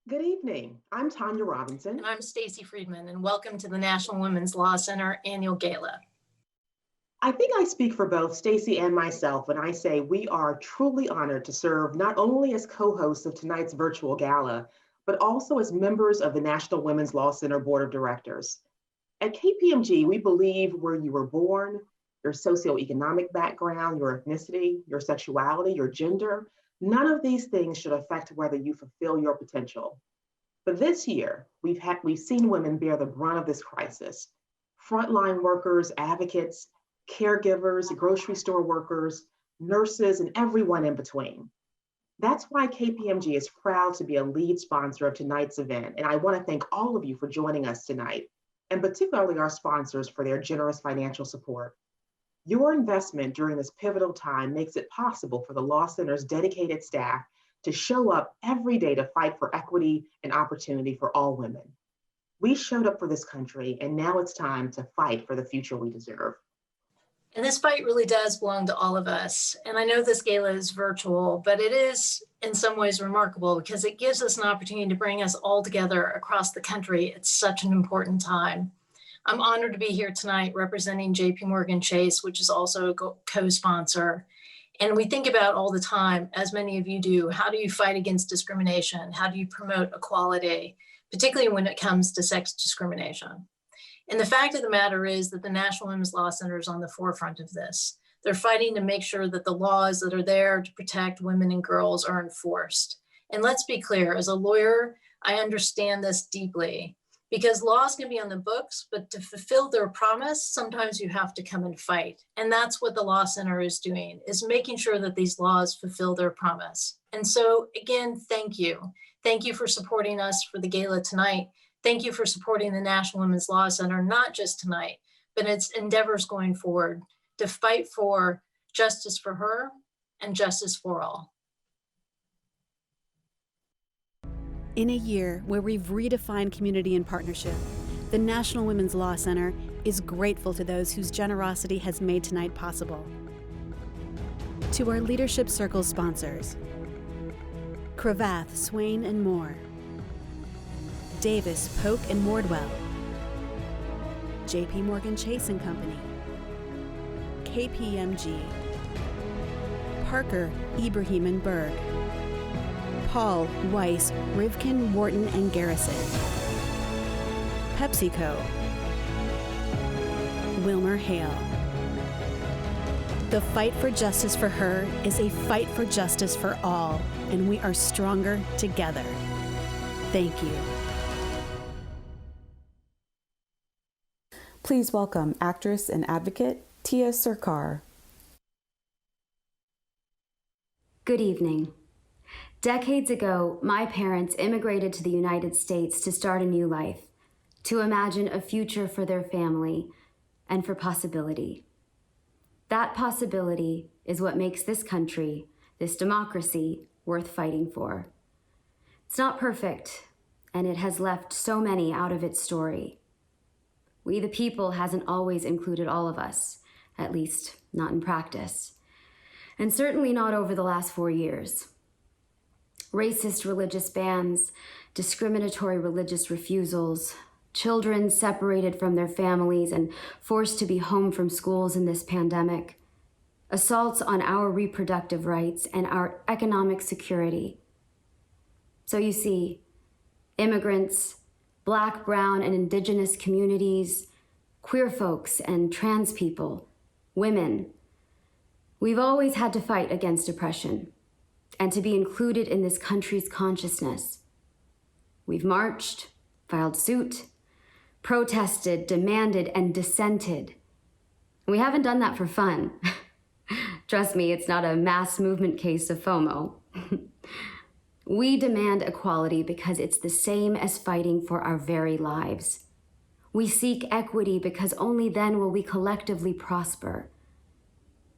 Good evening. I'm Tanya And Robinson. I'm Stacy Friedman, and welcome to the National Women's Law Center Annual Gala. I think I speak for both Stacy and myself when I say we are truly honored to serve not only as co-hosts of tonight's virtual gala, but also as members of the National Women's Law Center Board of Directors. At KPMG, we believe where you were born, your socioeconomic background, your ethnicity, your sexuality, your gender, none of these things should affect whether you fulfill your potential. But this year, we've seen women bear the brunt of this crisis. Frontline workers, advocates, caregivers, grocery store workers, nurses, and everyone in between. That's why KPMG is proud to be a lead sponsor of tonight's event. And I want to thank all of you for joining us tonight, and particularly our sponsors for their generous financial support. Your investment during this pivotal time makes it possible for the Law Center's dedicated staff to show up every day to fight for equity and opportunity for all women. We showed up for this country, and now it's time to fight for the future we deserve. And this fight really does belong to all of us. And I know this gala is virtual, but it is in some ways remarkable because it gives us an opportunity to bring us all together across the country at such an important time. I'm honored to be here tonight representing JP Morgan Chase, which is also a co-sponsor. And we think about all the time, as many of you do, how do you fight against discrimination? How do you promote equality, particularly when it comes to sex discrimination? And the fact of the matter is that the National Women's Law Center is on the forefront of this. They're fighting to make sure that the laws that are there to protect women and girls are enforced. And let's be clear, as a lawyer, I understand this deeply because laws can be on the books, but to fulfill their promise, sometimes you have to come and fight. And that's what the Law Center is doing, is making sure that these laws fulfill their promise. And so again, thank you. Thank you for supporting us for the gala tonight. Thank you for supporting the National Women's Law Center, not just tonight, but its endeavors going forward to fight for justice for her and justice for all. In a year where we've redefined community and partnership, the National Women's Law Center is grateful to those whose generosity has made tonight possible. To our Leadership Circle sponsors, Cravath, Swain & Moore, Davis, Polk & Wardwell, JP Morgan Chase & Company, KPMG, Parker, Ibrahim & Berg, Paul, Weiss, Rivkin, Wharton & Garrison, PepsiCo, Wilmer Hale. The fight for justice for her is a fight for justice for all, and we are stronger together. Thank you. Please welcome actress and advocate Tia Sarkar. Good evening. Decades ago, my parents immigrated to the United States to start a new life, to imagine a future for their family, and for possibility. That possibility is what makes this country, this democracy, worth fighting for. It's not perfect, and it has left so many out of its story. We the people hasn't always included all of us, at least not in practice, and certainly not over the last 4 years. Racist religious bans, discriminatory religious refusals, children separated from their families and forced to be home from schools in this pandemic, assaults on our reproductive rights and our economic security. So you see, immigrants, Black, brown, and indigenous communities, queer folks and trans people, women, we've always had to fight against oppression and to be included in this country's consciousness. We've marched, filed suit, protested, demanded, and dissented. We haven't done that for fun. Trust me, it's not a mass movement case of FOMO. We demand equality because it's the same as fighting for our very lives. We seek equity because only then will we collectively prosper.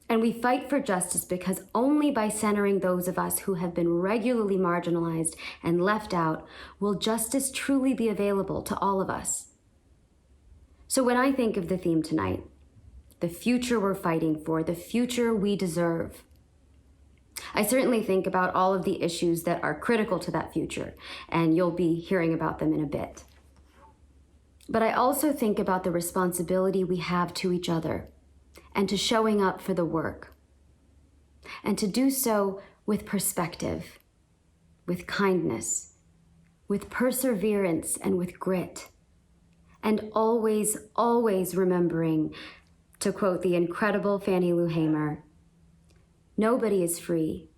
And we fight for justice because only by centering those of us who have been regularly marginalized and left out will justice truly be available to all of us. So when I think of the theme tonight, the future we're fighting for, the future we deserve, I certainly think about all of the issues that are critical to that future, and you'll be hearing about them in a bit. But I also think about the responsibility we have to each other and to showing up for the work, and to do so with perspective, with kindness, with perseverance, and with grit, and always, always remembering, to quote the incredible Fannie Lou Hamer, "Nobody is free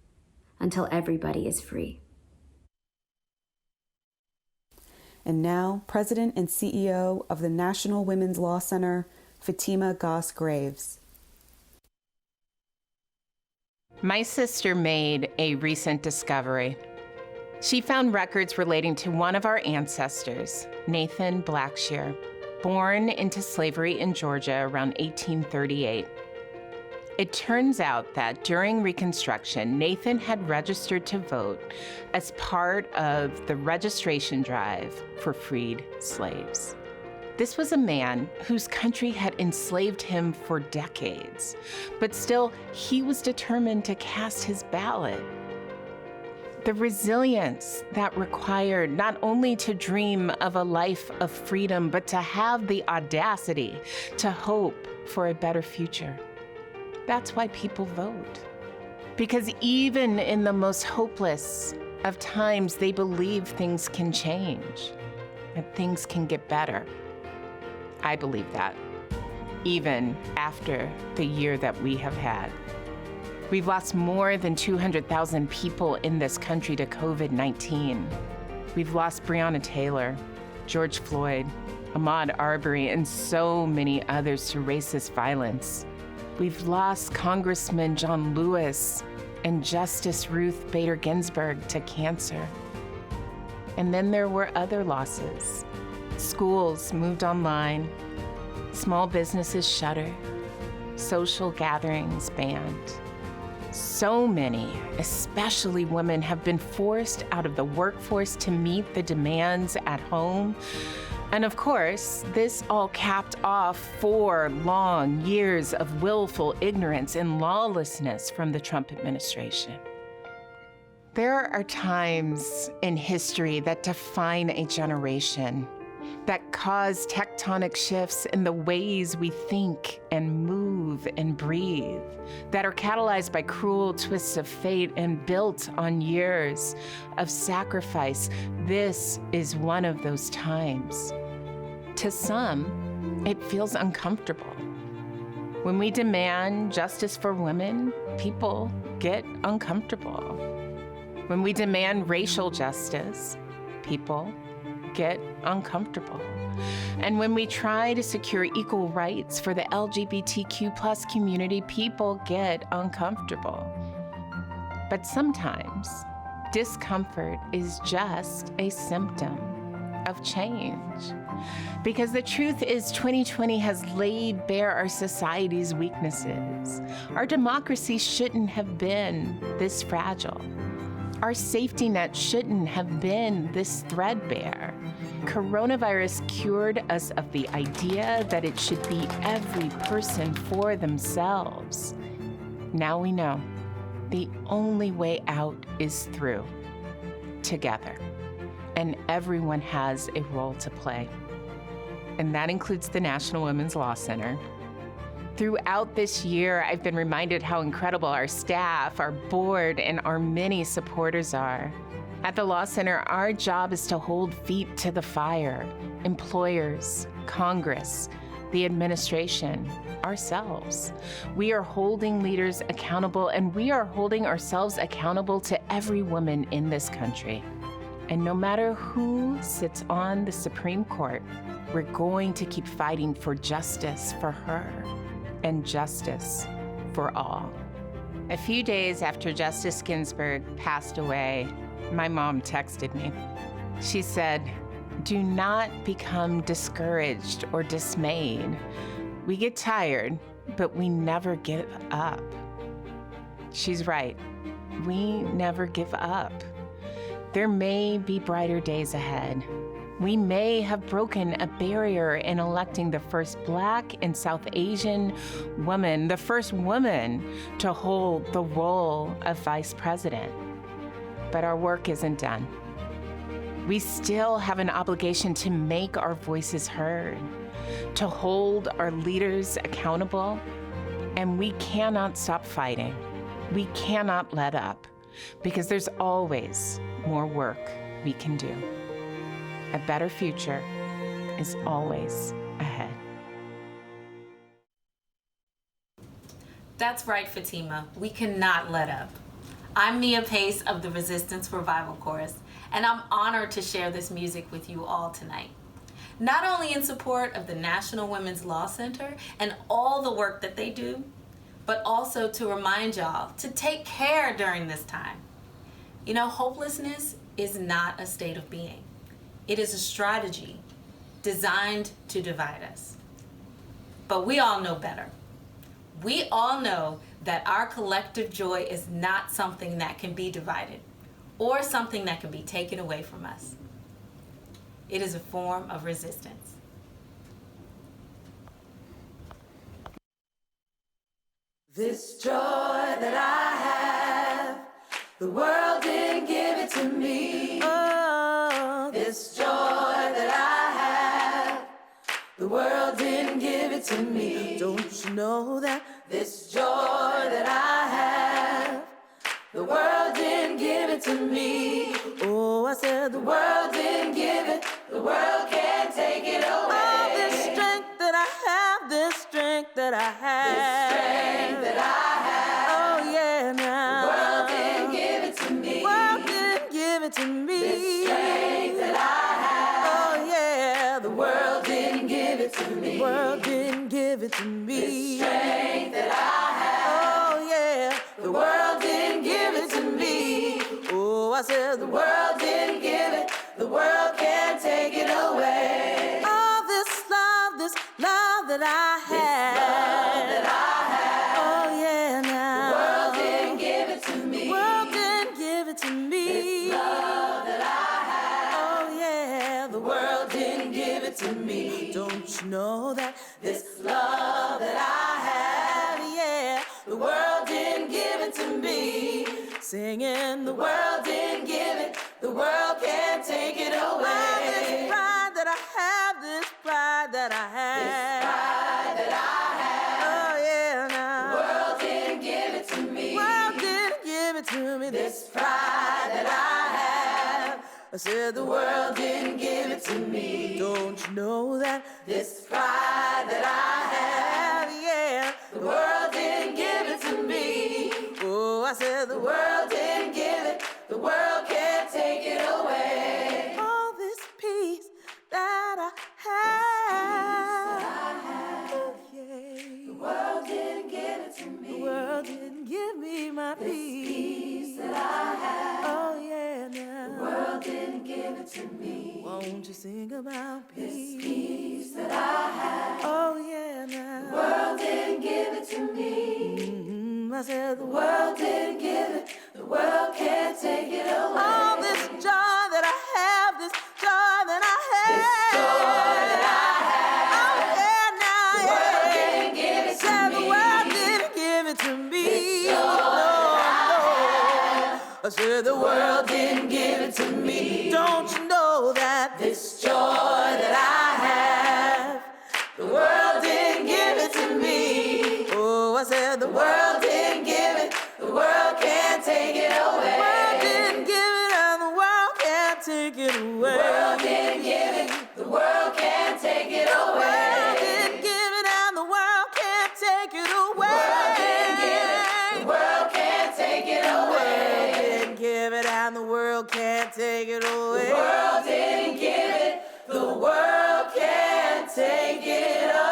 until everybody is free." And now, President and CEO of the National Women's Law Center, Fatima Goss-Graves. My sister made a recent discovery. She found records relating to one of our ancestors, Nathan Blackshear, born into slavery in Georgia around 1838. It turns out that during Reconstruction, Nathan had registered to vote as part of the registration drive for freed slaves. This was a man whose country had enslaved him for decades, but still he was determined to cast his ballot. The resilience that required not only to dream of a life of freedom, but to have the audacity to hope for a better future. That's why people vote. Because even in the most hopeless of times, they believe things can change, that things can get better. I believe that, even after the year that we have had. We've lost more than 200,000 people in this country to COVID-19. We've lost Breonna Taylor, George Floyd, Ahmaud Arbery, and so many others to racist violence. We've lost Congressman John Lewis and Justice Ruth Bader Ginsburg to cancer. And then there were other losses. Schools moved online, small businesses shuttered, social gatherings banned. So many, especially women, have been forced out of the workforce to meet the demands at home. And of course, this all capped off 4 long years of willful ignorance and lawlessness from the Trump administration. There are times in history that define a generation, that cause tectonic shifts in the ways we think and move and breathe, that are catalyzed by cruel twists of fate and built on years of sacrifice. This is one of those times. To some, it feels uncomfortable. When we demand justice for women, people get uncomfortable. When we demand racial justice, people get uncomfortable. And when we try to secure equal rights for the LGBTQ+ community, people get uncomfortable. But sometimes, discomfort is just a symptom of change. Because the truth is, 2020 has laid bare our society's weaknesses. Our democracy shouldn't have been this fragile. Our safety net shouldn't have been this threadbare. Coronavirus cured us of the idea that it should be every person for themselves. Now we know the only way out is through, together. And everyone has a role to play. And that includes the National Women's Law Center. Throughout this year, I've been reminded how incredible our staff, our board, and our many supporters are. At the Law Center, our job is to hold feet to the fire. Employers, Congress, the administration, ourselves. We are holding leaders accountable, and we are holding ourselves accountable to every woman in this country. And no matter who sits on the Supreme Court, we're going to keep fighting for justice for her and justice for all. A few days after Justice Ginsburg passed away, my mom texted me. She said, "Do not become discouraged or dismayed. We get tired, but we never give up." She's right. We never give up. There may be brighter days ahead, We may have broken a barrier in electing the first Black and South Asian woman, the first woman to hold the role of vice president. But our work isn't done. We still have an obligation to make our voices heard, to hold our leaders accountable, and we cannot stop fighting. We cannot let up, because there's always more work we can do. A better future is always ahead. That's right, Fatima. We cannot let up. I'm Nia Pace of the Resistance Revival Chorus, and I'm honored to share this music with you all tonight. Not only in support of the National Women's Law Center and all the work that they do, but also to remind y'all to take care during this time. You know, hopelessness is not a state of being. It is a strategy designed to divide us. But we all know better. We all know that our collective joy is not something that can be divided or something that can be taken away from us. It is a form of resistance. This joy that I have, the world didn't give it to me. Oh, this joy that I have, the world didn't give it to me. Don't you know that this joy that I have, the world didn't give it to me. Oh, I said the world didn't give it, the world can't take it away. Oh, this strength that I have, this strength that I have, this strength that I have. Oh, yeah, now. The world didn't give it to me. The world didn't give it to me. This strength that I have. Oh, yeah, the world didn't give it to me. The world didn't give it to me. This strength that I have. Oh, yeah, the world didn't give it to me. Oh, I said the world didn't give it, the world can't take it away. Oh, this love that I have. This love that I have. Oh, yeah, now. The world didn't give it to me. The world didn't give it to me. This love that I have. Oh, yeah, the world didn't give it to me. Don't you know that this love that I have, yeah, the world didn't give it to me. Singing, the world didn't give it, the world can't take it away. Oh, this pride that I have, this pride that I have. This pride that I have. Oh, yeah, now. The world didn't give it to me. The world didn't give it to me. This pride that I have. I said the world didn't give it to me. Don't you know that this pride that I have, yeah, the world didn't give it to me. Oh, I said the world didn't give it, the world can't take it away. All this peace that I have, oh, yeah. The world didn't give it to me. The world didn't give me my peace. This peace that I have, oh yeah, now. The world didn't give it to me. Won't you sing about peace? This peace that I have, oh yeah, now. The world didn't give it to me. I said the world didn't give it, the world can't take it away. All this joy that I have, this joy that I have, this joy that I have. Oh yeah, now, the world didn't give it to me. The world didn't give it to me. This joy that I have. I said the world didn't give it to me. Don't you know that this joy that I have, the world didn't give it to me. Oh, I said the world didn't give it, the world can't take it away. The world didn't give it and the world can't take it away. The world didn't give it, the world can't take it away. The world didn't give it and the world can't take it away. The world didn't give it, the world can't take it away. The world didn't give it and the world can't take it away. The world didn't give it, the world can't take it away.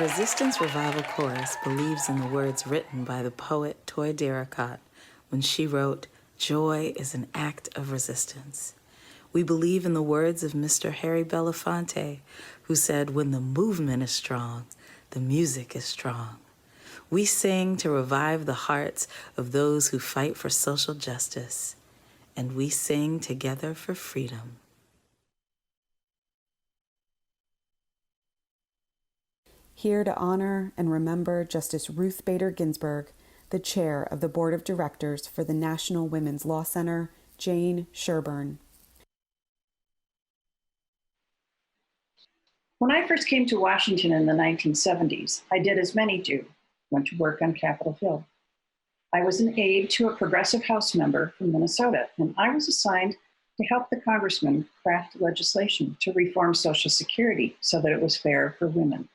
Resistance Revival Chorus believes in the words written by the poet Toy Darracott when she wrote, "Joy is an act of resistance." We believe in the words of Mr. Harry Belafonte, who said, "When the movement is strong, the music is strong." We sing to revive the hearts of those who fight for social justice. And we sing together for freedom. Here to honor and remember Justice Ruth Bader Ginsburg, the chair of the Board of Directors for the National Women's Law Center, Jane Sherburne. When I first came to Washington in the 1970s, I did as many do, went to work on Capitol Hill. I was an aide to a progressive House member from Minnesota, and I was assigned to help the congressman craft legislation to reform Social Security so that it was fair for women.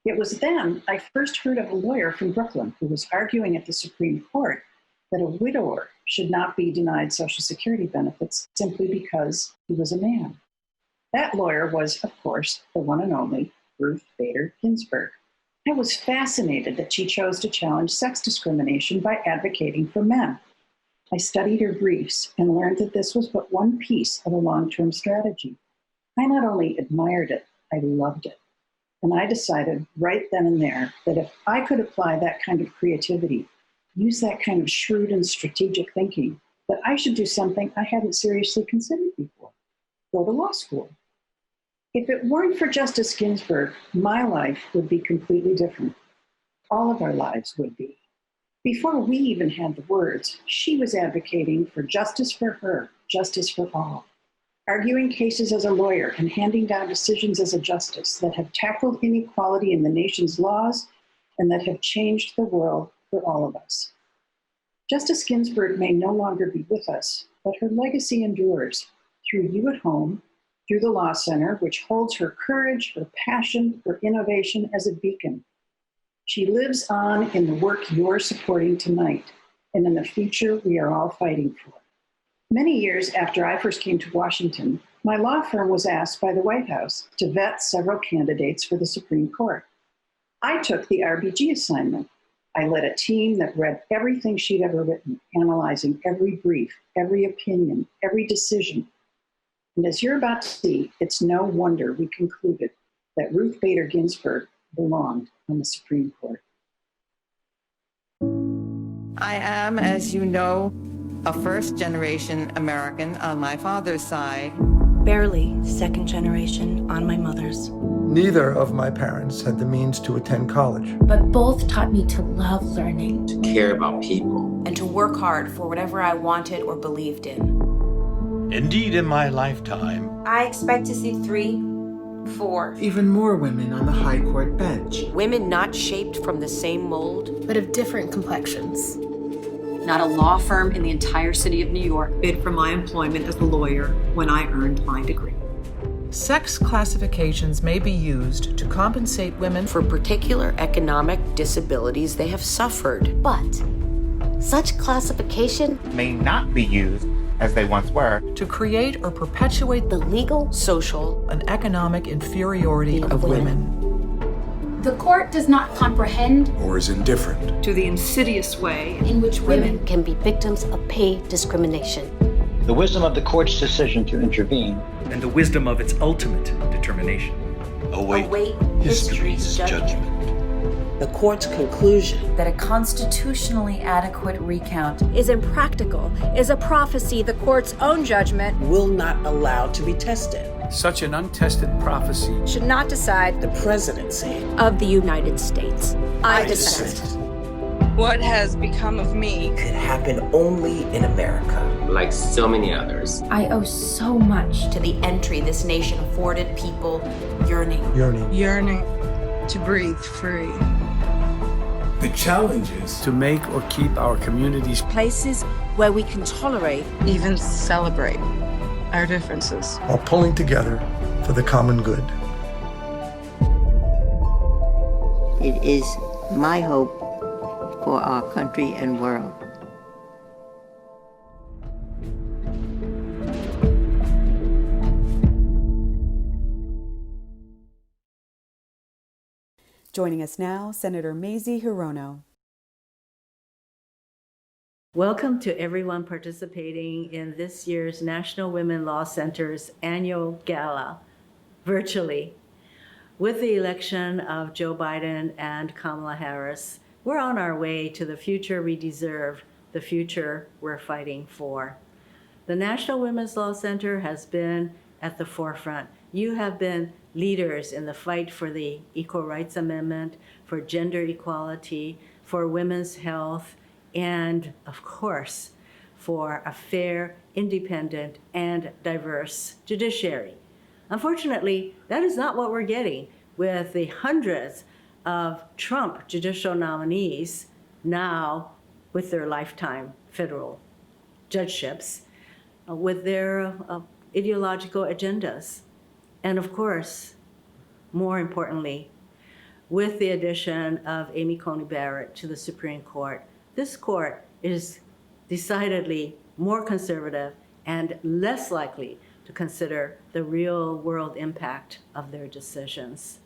It was then I first heard of a lawyer from Brooklyn who was arguing at the Supreme Court that a widower should not be denied Social Security benefits simply because he was a man. That lawyer was, of course, the one and only Ruth Bader Ginsburg. I was fascinated that she chose to challenge sex discrimination by advocating for men. I studied her briefs and learned that this was but one piece of a long-term strategy. I not only admired it, I loved it. And I decided right then and there that if I could apply that kind of creativity, use that kind of shrewd and strategic thinking, that I should do something I hadn't seriously considered before, go to law school. If it weren't for Justice Ginsburg, my life would be completely different. All of our lives would be. Before we even had the words, she was advocating for justice for her, justice for all, arguing cases as a lawyer and handing down decisions as a justice that have tackled inequality in the nation's laws and that have changed the world for all of us. Justice Ginsburg may no longer be with us, but her legacy endures through you at home, through the Law Center, which holds her courage, her passion, her innovation as a beacon. She lives on in the work you're supporting tonight and in the future we are all fighting for. Many years after I first came to Washington, my law firm was asked by the White House to vet several candidates for the Supreme Court. I took the RBG assignment. I led a team that read everything she'd ever written, analyzing every brief, every opinion, every decision. And as you're about to see, it's no wonder we concluded that Ruth Bader Ginsburg belonged on the Supreme Court. I am, as you know, a first-generation American on my father's side. Barely second-generation on my mother's. Neither of my parents had the means to attend college. But both taught me to love learning. To care about people. And to work hard for whatever I wanted or believed in. Indeed, in my lifetime, I expect to see 3, 4. Even more women on the high court bench. Women not shaped from the same mold, but of different complexions. Not a law firm in the entire city of New York bid for my employment as a lawyer when I earned my degree. Sex classifications may be used to compensate women for particular economic disabilities they have suffered. But such classification may not be used as they once were, to create or perpetuate the legal, social, and economic inferiority of women. The court does not comprehend or is indifferent to the insidious way in which women can be victims of pay discrimination. The wisdom of the court's decision to intervene and the wisdom of its ultimate determination. Await history's judgment. The court's conclusion that a constitutionally adequate recount is impractical is a prophecy the court's own judgment will not allow to be tested. Such an untested prophecy should not decide the presidency of the United States. I dissent. What has become of me could happen only in America. Like so many others. I owe so much to the entry this nation afforded people yearning to breathe free. The challenge is to make or keep our communities places where we can tolerate, even celebrate our differences, while pulling together for the common good. It is my hope for our country and world. Joining us now, Senator Mazie Hirono. Welcome to everyone participating in this year's National Women Law Center's annual gala, virtually. With the election of Joe Biden and Kamala Harris, we're on our way to the future we deserve, the future we're fighting for. The National Women's Law Center has been at the forefront. You have been leaders in the fight for the Equal Rights Amendment, for gender equality, for women's health, and of course, for a fair, independent, and diverse judiciary. Unfortunately, that is not what we're getting with the hundreds of Trump judicial nominees now with their lifetime federal judgeships, with their ideological agendas. And of course, more importantly, with the addition of Amy Coney Barrett to the Supreme Court, this court is decidedly more conservative and less likely to consider the real world impact of their decisions.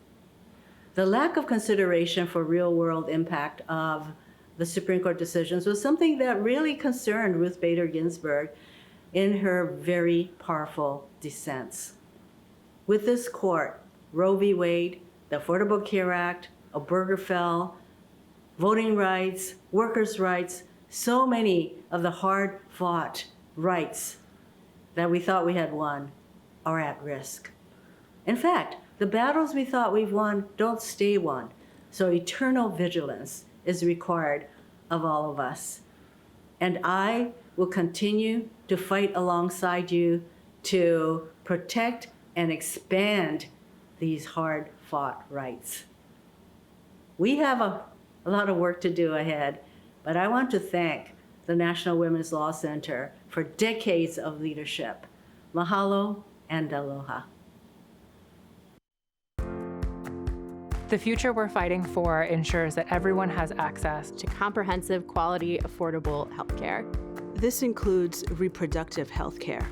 The lack of consideration for real world impact of the Supreme Court decisions was something that really concerned Ruth Bader Ginsburg in her very powerful dissents. With this court, Roe v. Wade, the Affordable Care Act, Obergefell, voting rights, workers' rights, so many of the hard-fought rights that we thought we had won are at risk. In fact, the battles we thought we've won don't stay won, so eternal vigilance is required of all of us. And I will continue to fight alongside you to protect and expand these hard-fought rights. We have a lot of work to do ahead, but I want to thank the National Women's Law Center for decades of leadership. Mahalo and aloha. The future we're fighting for ensures that everyone has access to comprehensive, quality, affordable health care. This includes reproductive health care.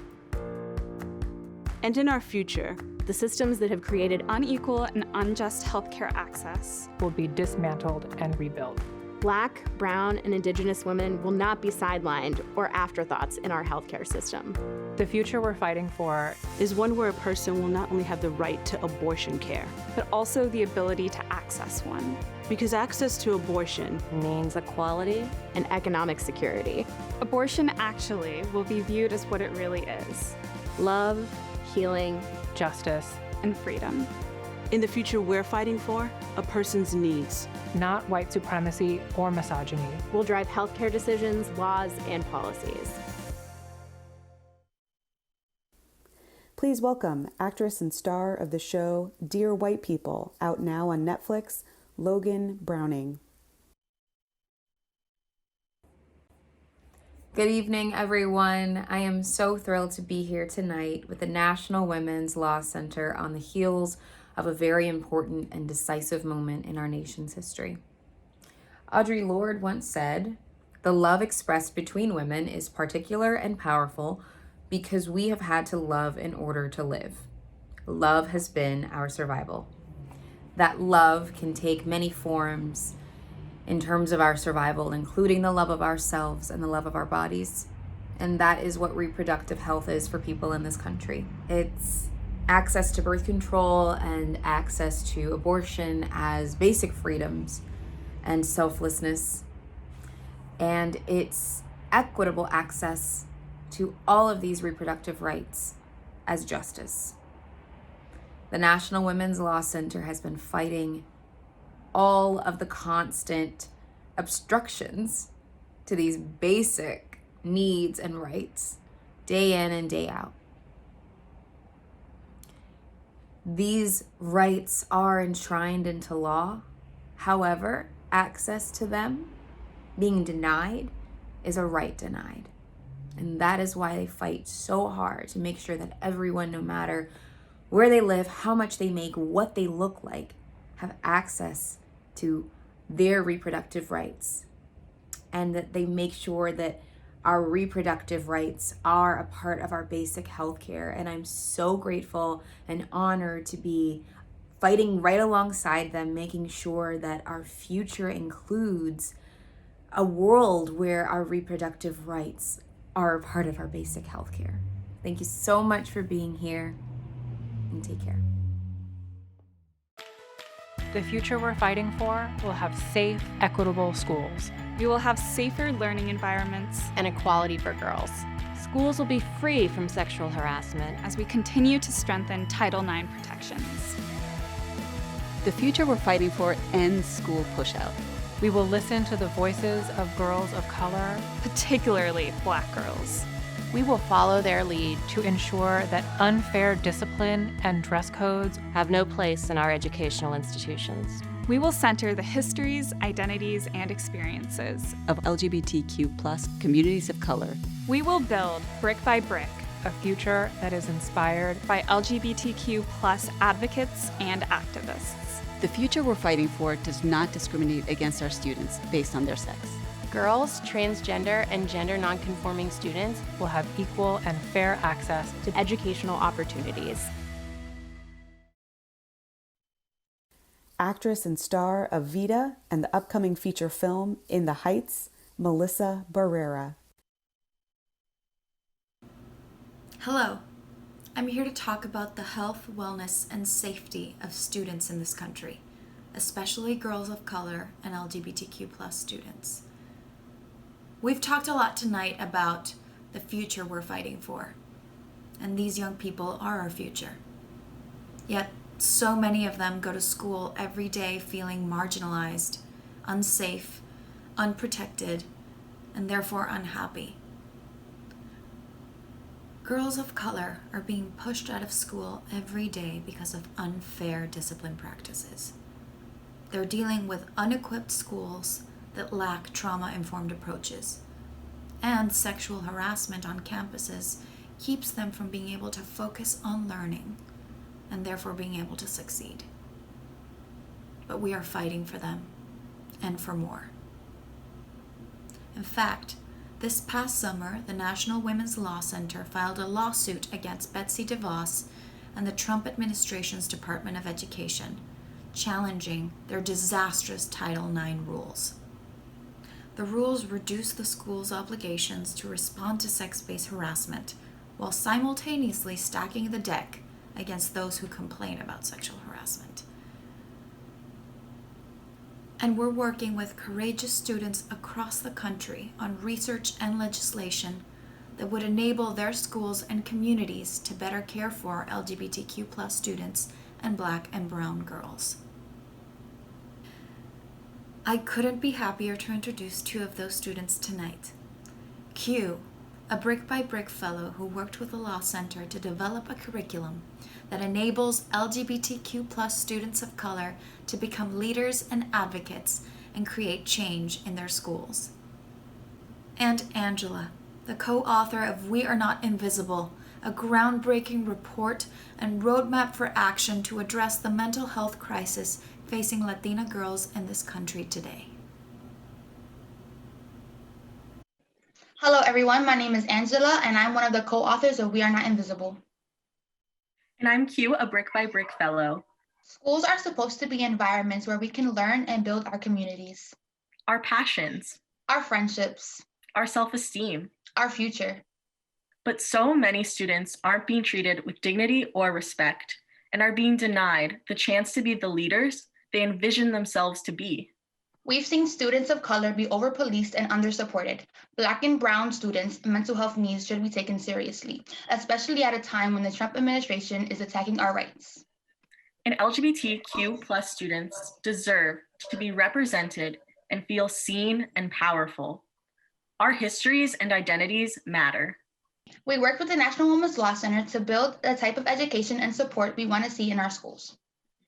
And in our future, the systems that have created unequal and unjust healthcare access will be dismantled and rebuilt. Black, brown, and Indigenous women will not be sidelined or afterthoughts in our healthcare system. The future we're fighting for is one where a person will not only have the right to abortion care, but also the ability to access one. Because access to abortion means equality and economic security. Abortion actually will be viewed as what it really is: love, healing, justice, and freedom. In the future we're fighting for, a person's needs, not white supremacy or misogyny, will drive healthcare decisions, laws, and policies. Please welcome actress and star of the show Dear White People, out now on Netflix, Logan Browning. Good evening, everyone. I am so thrilled to be here tonight with the National Women's Law Center on the heels of a very important and decisive moment in our nation's history. Audre Lorde once said, "The love expressed between women is particular and powerful because we have had to love in order to live. Love has been our survival." That love can take many forms in terms of our survival, including the love of ourselves and the love of our bodies. And that is what reproductive health is for people in this country. It's access to birth control and access to abortion as basic freedoms and selflessness. And it's equitable access to all of these reproductive rights as justice. The National Women's Law Center has been fighting all of the constant obstructions to these basic needs and rights day in and day out. These rights are enshrined into law. However, access to them, being denied, is a right denied. And that is why they fight so hard to make sure that everyone, no matter where they live, how much they make, what they look like, have access to their reproductive rights. And that they make sure that our reproductive rights are a part of our basic health care. And I'm so grateful and honored to be fighting right alongside them, making sure that our future includes a world where our reproductive rights are a part of our basic health care. Thank you so much for being here, and take care. The future we're fighting for will have safe, equitable schools. We will have safer learning environments and equality for girls. Schools will be free from sexual harassment as we continue to strengthen Title IX protections. The future we're fighting for ends school pushout. We will listen to the voices of girls of color, particularly Black girls. We will follow their lead to ensure that unfair discipline and dress codes have no place in our educational institutions. We will center the histories, identities, and experiences of LGBTQ+ communities of color. We will build, brick by brick, a future that is inspired by LGBTQ+ advocates and activists. The future we're fighting for does not discriminate against our students based on their sex. Girls, transgender, and gender nonconforming students will have equal and fair access to educational opportunities. Actress and star of Vida and the upcoming feature film In the Heights, Melissa Barrera. Hello, I'm here to talk about the health, wellness, and safety of students in this country, especially girls of color and LGBTQ+ students. We've talked a lot tonight about the future we're fighting for, and these young people are our future. Yet, so many of them go to school every day feeling marginalized, unsafe, unprotected, and therefore unhappy. Girls of color are being pushed out of school every day because of unfair discipline practices. They're dealing with unequipped schools that lack trauma-informed approaches, and sexual harassment on campuses keeps them from being able to focus on learning and therefore being able to succeed. But we are fighting for them and for more. In fact, this past summer, the National Women's Law Center filed a lawsuit against Betsy DeVos and the Trump administration's Department of Education, challenging their disastrous Title IX rules. The rules reduce the school's obligations to respond to sex-based harassment while simultaneously stacking the deck against those who complain about sexual harassment. And we're working with courageous students across the country on research and legislation that would enable their schools and communities to better care for LGBTQ+ students and Black and brown girls. I couldn't be happier to introduce two of those students tonight. Q, a brick-by-brick fellow who worked with the Law Center to develop a curriculum that enables LGBTQ+ students of color to become leaders and advocates and create change in their schools. And Angela, the co-author of We Are Not Invisible, a groundbreaking report and roadmap for action to address the mental health crisis facing Latina girls in this country today. Hello everyone, my name is Angela and I'm one of the co-authors of We Are Not Invisible. And I'm Q, a brick-by-brick fellow. Schools are supposed to be environments where we can learn and build our communities, our passions, our friendships, our self-esteem, our future. But so many students aren't being treated with dignity or respect and are being denied the chance to be the leaders they envision themselves to be. We've seen students of color be over-policed and under-supported. Black and brown students' mental health needs should be taken seriously, especially at a time when the Trump administration is attacking our rights. And LGBTQ+ students deserve to be represented and feel seen and powerful. Our histories and identities matter. We work with the National Women's Law Center to build the type of education and support we want to see in our schools.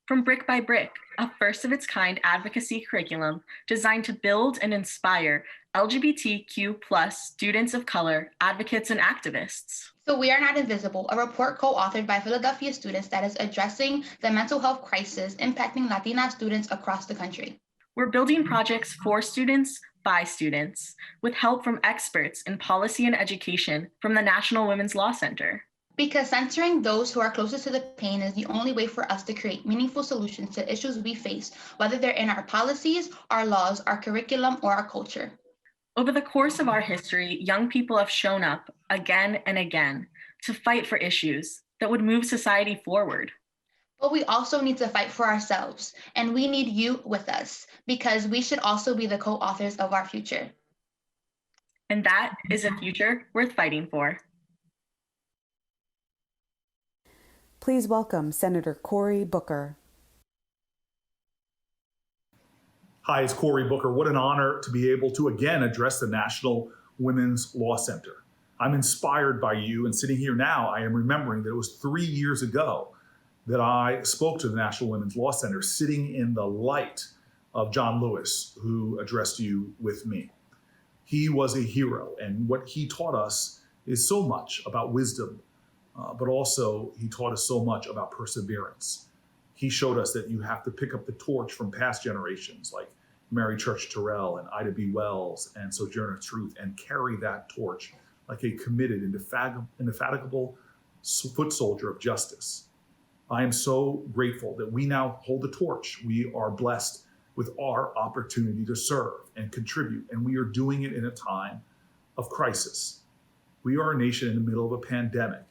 From Brick by Brick, a first-of-its-kind advocacy curriculum designed to build and inspire LGBTQ+ students of color, advocates, and activists. So We Are Not Invisible, a report co-authored by Philadelphia students that is addressing the mental health crisis impacting Latina students across the country. We're building projects for students, by students, with help from experts in policy and education from the National Women's Law Center. Because centering those who are closest to the pain is the only way for us to create meaningful solutions to issues we face, whether they're in our policies, our laws, our curriculum, or our culture. Over the course of our history, young people have shown up again and again to fight for issues that would move society forward. But we also need to fight for ourselves, and we need you with us because we should also be the co-authors of our future. And that is a future worth fighting for. Please welcome Senator Cory Booker. Hi, it's Cory Booker. What an honor to be able to again address the National Women's Law Center. I'm inspired by you, and sitting here now, I am remembering that it was 3 years ago that I spoke to the National Women's Law Center, sitting in the light of John Lewis, who addressed you with me. He was a hero, and what he taught us is so much about wisdom, but also he taught us so much about perseverance. He showed us that you have to pick up the torch from past generations like Mary Church Terrell and Ida B. Wells and Sojourner Truth, and carry that torch like a committed, indefatigable foot soldier of justice. I am so grateful that we now hold the torch. We are blessed with our opportunity to serve and contribute, and we are doing it in a time of crisis. We are a nation in the middle of a pandemic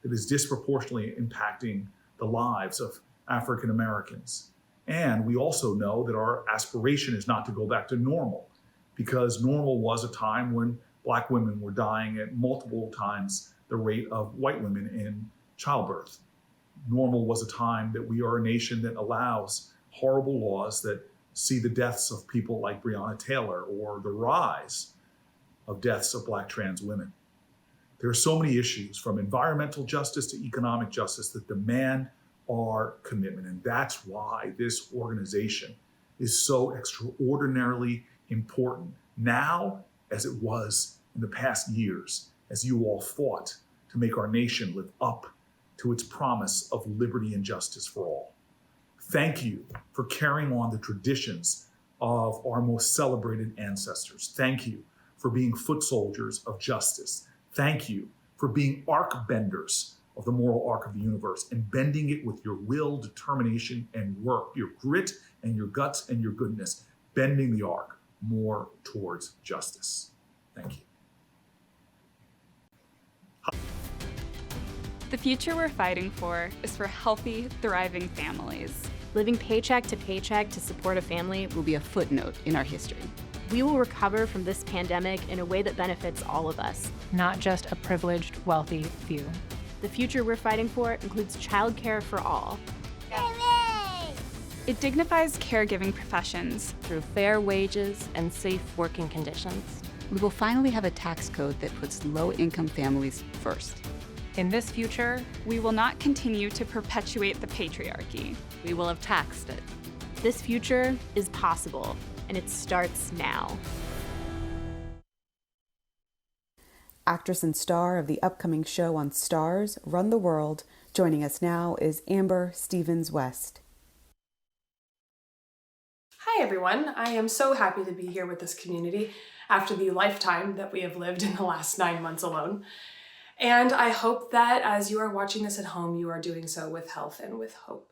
that is disproportionately impacting the lives of African Americans. And we also know that our aspiration is not to go back to normal, because normal was a time when Black women were dying at multiple times the rate of white women in childbirth. Normal was a time that we are a nation that allows horrible laws that see the deaths of people like Breonna Taylor or the rise of deaths of Black trans women. There are so many issues, from environmental justice to economic justice, that demand our commitment. And that's why this organization is so extraordinarily important now, as it was in the past years, as you all fought to make our nation live up to its promise of liberty and justice for all. Thank you for carrying on the traditions of our most celebrated ancestors. Thank you for being foot soldiers of justice. Thank you for being arc benders of the moral arc of the universe, and bending it with your will, determination, and work, your grit and your guts and your goodness, bending the arc more towards justice. Thank you. The future we're fighting for is for healthy, thriving families. Living paycheck to support a family will be a footnote in our history. We will recover from this pandemic in a way that benefits all of us, not just a privileged, wealthy few. The future we're fighting for includes childcare for all. It dignifies caregiving professions through fair wages and safe working conditions. We will finally have a tax code that puts low-income families first. In this future, we will not continue to perpetuate the patriarchy. We will have taxed it. This future is possible, and it starts now. Actress and star of the upcoming show on Stars, Run the World, joining us now is Amber Stevens-West. Hi everyone, I am so happy to be here with this community after the lifetime that we have lived in the last 9 months alone. And I hope that as you are watching this at home, you are doing so with health and with hope.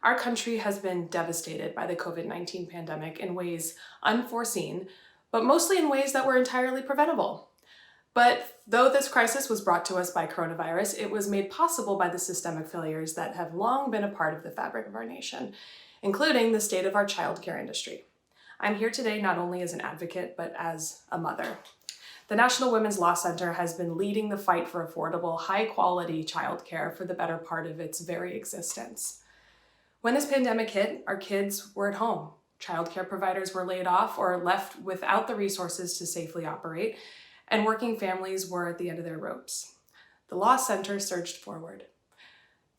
Our country has been devastated by the COVID-19 pandemic in ways unforeseen, but mostly in ways that were entirely preventable. But though this crisis was brought to us by coronavirus, it was made possible by the systemic failures that have long been a part of the fabric of our nation, including the state of our childcare industry. I'm here today not only as an advocate, but as a mother. The National Women's Law Center has been leading the fight for affordable, high-quality childcare for the better part of its very existence. When this pandemic hit, our kids were at home. Childcare providers were laid off or left without the resources to safely operate, and working families were at the end of their ropes. The Law Center surged forward.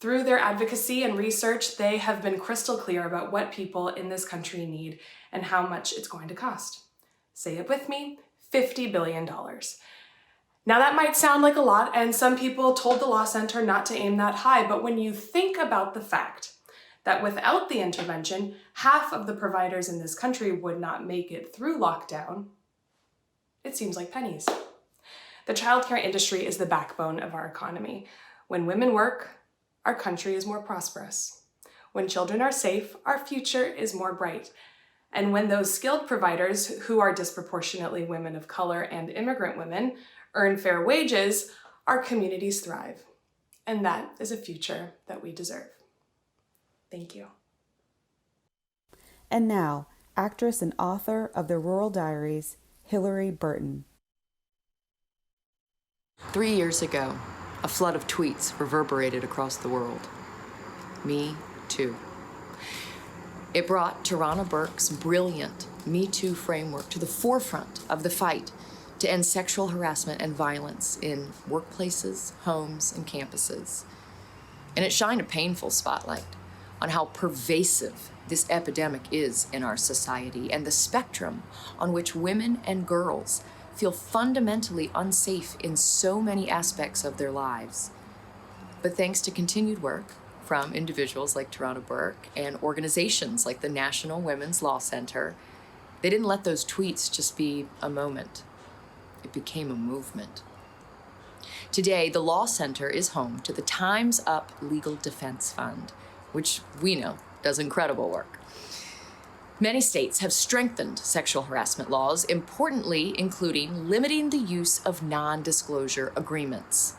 Through their advocacy and research, they have been crystal clear about what people in this country need and how much it's going to cost. Say it with me, $50 billion. Now that might sound like a lot, and some people told the Law Center not to aim that high, but when you think about the fact that without the intervention, half of the providers in this country would not make it through lockdown, it seems like pennies. The childcare industry is the backbone of our economy. When women work, our country is more prosperous. When children are safe, our future is more bright. And when those skilled providers, who are disproportionately women of color and immigrant women, earn fair wages, our communities thrive. And that is a future that we deserve. Thank you. And now, actress and author of The Rural Diaries, Hillary Burton. 3 years ago, a flood of tweets reverberated across the world. Me Too. It brought Tarana Burke's brilliant Me Too framework to the forefront of the fight to end sexual harassment and violence in workplaces, homes, and campuses. And it shined a painful spotlight on how pervasive this epidemic is in our society and the spectrum on which women and girls feel fundamentally unsafe in so many aspects of their lives. But thanks to continued work from individuals like Tarana Burke and organizations like the National Women's Law Center, they didn't let those tweets just be a moment. It became a movement. Today, the Law Center is home to the Time's Up Legal Defense Fund, which we know does incredible work. Many states have strengthened sexual harassment laws, importantly, including limiting the use of non-disclosure agreements.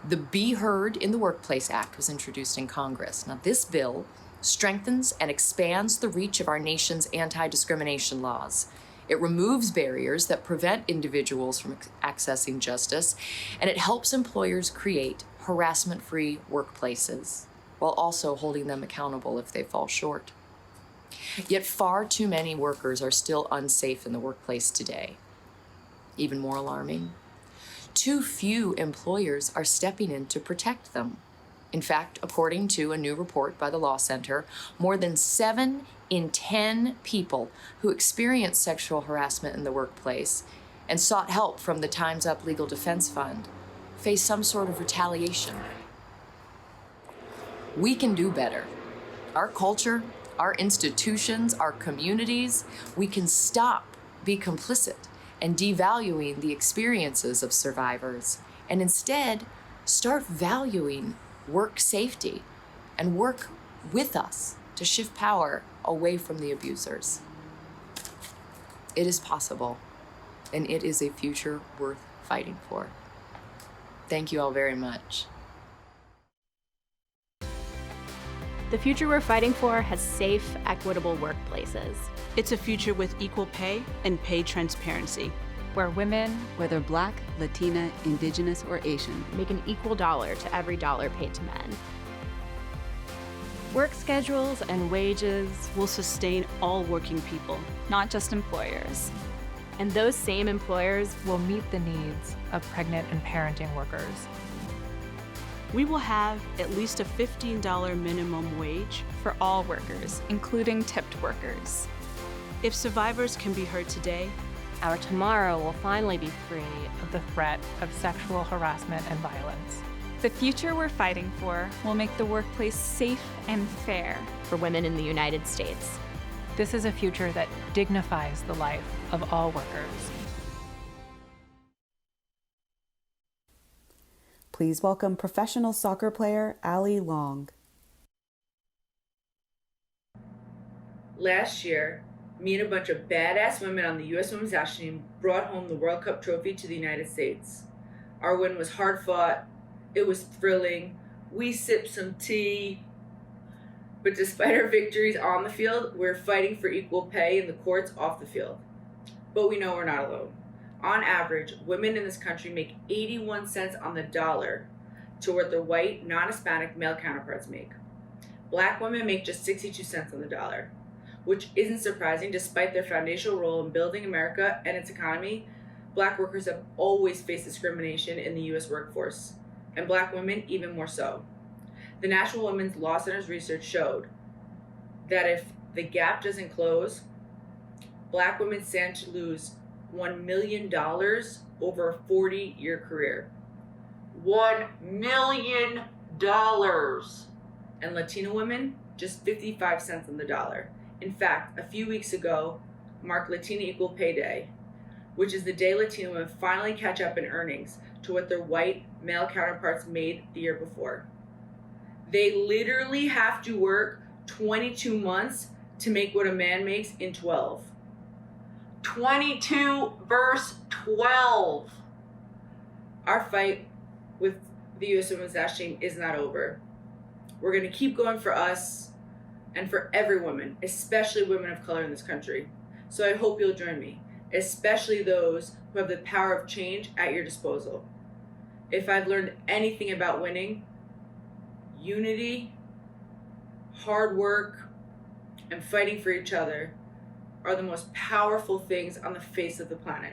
The Be Heard in the Workplace Act was introduced in Congress. Now, this bill strengthens and expands the reach of our nation's anti-discrimination laws. It removes barriers that prevent individuals from accessing justice, and it helps employers create harassment-free workplaces, while also holding them accountable if they fall short. Yet far too many workers are still unsafe in the workplace today. Even more alarming, too few employers are stepping in to protect them. In fact, according to a new report by the Law Center, more than 7 in 10 people who experience sexual harassment in the workplace and sought help from the Time's Up Legal Defense Fund face some sort of retaliation. We can do better. Our culture, our institutions, our communities, we can stop being complicit and devaluing the experiences of survivors, and instead start valuing work safety and work with us to shift power away from the abusers. It is possible, and it is a future worth fighting for. Thank you all very much. The future we're fighting for has safe, equitable workplaces. It's a future with equal pay and pay transparency. Where women, whether Black, Latina, Indigenous, or Asian, make an equal dollar to every dollar paid to men. Work schedules and wages will sustain all working people, not just employers. And those same employers will meet the needs of pregnant and parenting workers. We will have at least a $15 minimum wage for all workers, including tipped workers. If survivors can be heard today, our tomorrow will finally be free of the threat of sexual harassment and violence. The future we're fighting for will make the workplace safe and fair for women in the United States. This is a future that dignifies the life of all workers. Please welcome professional soccer player Ali Long. Last year, me and a bunch of badass women on the U.S. Women's National Team brought home the World Cup trophy to the United States. Our win was hard fought. It was thrilling. We sipped some tea. But despite our victories on the field, we're fighting for equal pay in the courts off the field. But we know we're not alone. On average, women in this country make 81 cents on the dollar to what their white, non-Hispanic male counterparts make. Black women make just 62 cents on the dollar, which isn't surprising despite their foundational role in building America and its economy. Black workers have always faced discrimination in the U.S. workforce, and Black women even more so. The National Women's Law Center's research showed that if the gap doesn't close, Black women stand to lose $1 million over a 40-year career. $1 million! And Latino women, just 55 cents on the dollar. In fact, a few weeks ago marked Latina Equal Pay Day, which is the day Latino women finally catch up in earnings to what their white male counterparts made the year before. They literally have to work 22 months to make what a man makes in 12. 22 verse 12. Our fight with the U.S. Women's National Team is not over. We're going to keep going for us, and for every woman, especially women of color in this country. So I hope you'll join me, especially those who have the power of change at your disposal. If I've learned anything about winning, unity, hard work, and fighting for each other are the most powerful things on the face of the planet.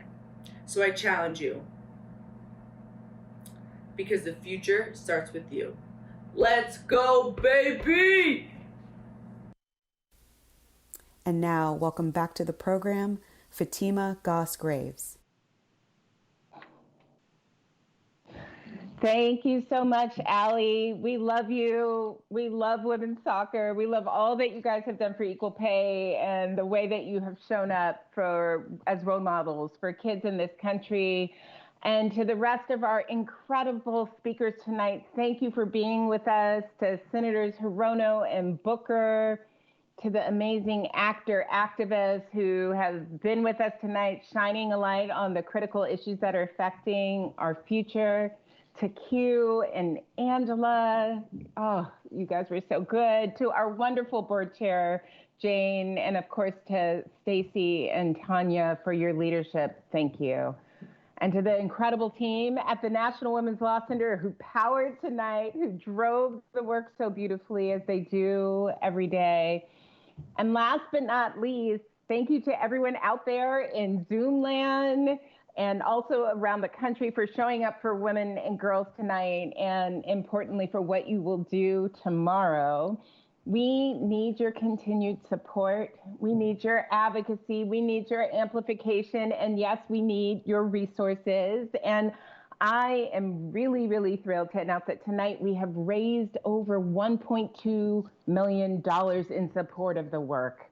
So I challenge you, because the future starts with you. Let's go, baby! And now, welcome back to the program, Fatima Goss-Graves. Thank you so much, Allie. We love you. We love women's soccer. We love all that you guys have done for equal pay and the way that you have shown up as role models for kids in this country. And to the rest of our incredible speakers tonight, thank you for being with us. To Senators Hirono and Booker, to the amazing activists who have been with us tonight, shining a light on the critical issues that are affecting our future. To Q and Angela, oh, you guys were so good. To our wonderful board chair, Jane, and of course to Stacy and Tanya for your leadership, thank you. And to the incredible team at the National Women's Law Center who powered tonight, who drove the work so beautifully as they do every day. And last but not least, thank you to everyone out there in Zoom land and also around the country for showing up for women and girls tonight, and importantly for what you will do tomorrow. We need your continued support. We need your advocacy. We need your amplification. And yes, we need your resources. And I am really, really thrilled to announce that tonight we have raised over $1.2 million in support of the work.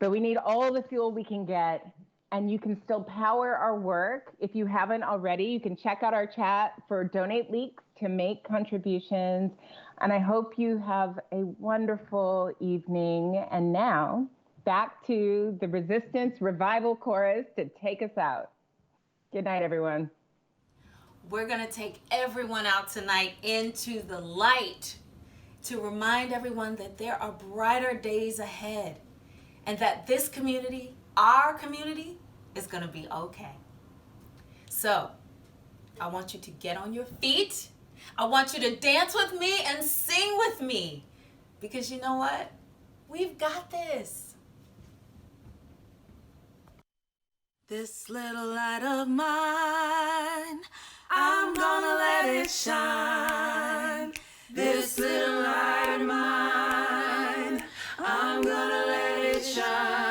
But we need all the fuel we can get, and you can still power our work. If you haven't already, you can check out our chat for donate leaks to make contributions. And I hope you have a wonderful evening. And now back to the Resistance Revival Chorus to take us out. Good night, everyone. We're gonna take everyone out tonight into the light to remind everyone that there are brighter days ahead and that this community, our community, is gonna be okay. So, I want you to get on your feet. I want you to dance with me and sing with me. Because you know what? We've got this. This little light of mine, I'm gonna let it shine. This little light of mine, I'm gonna let it shine.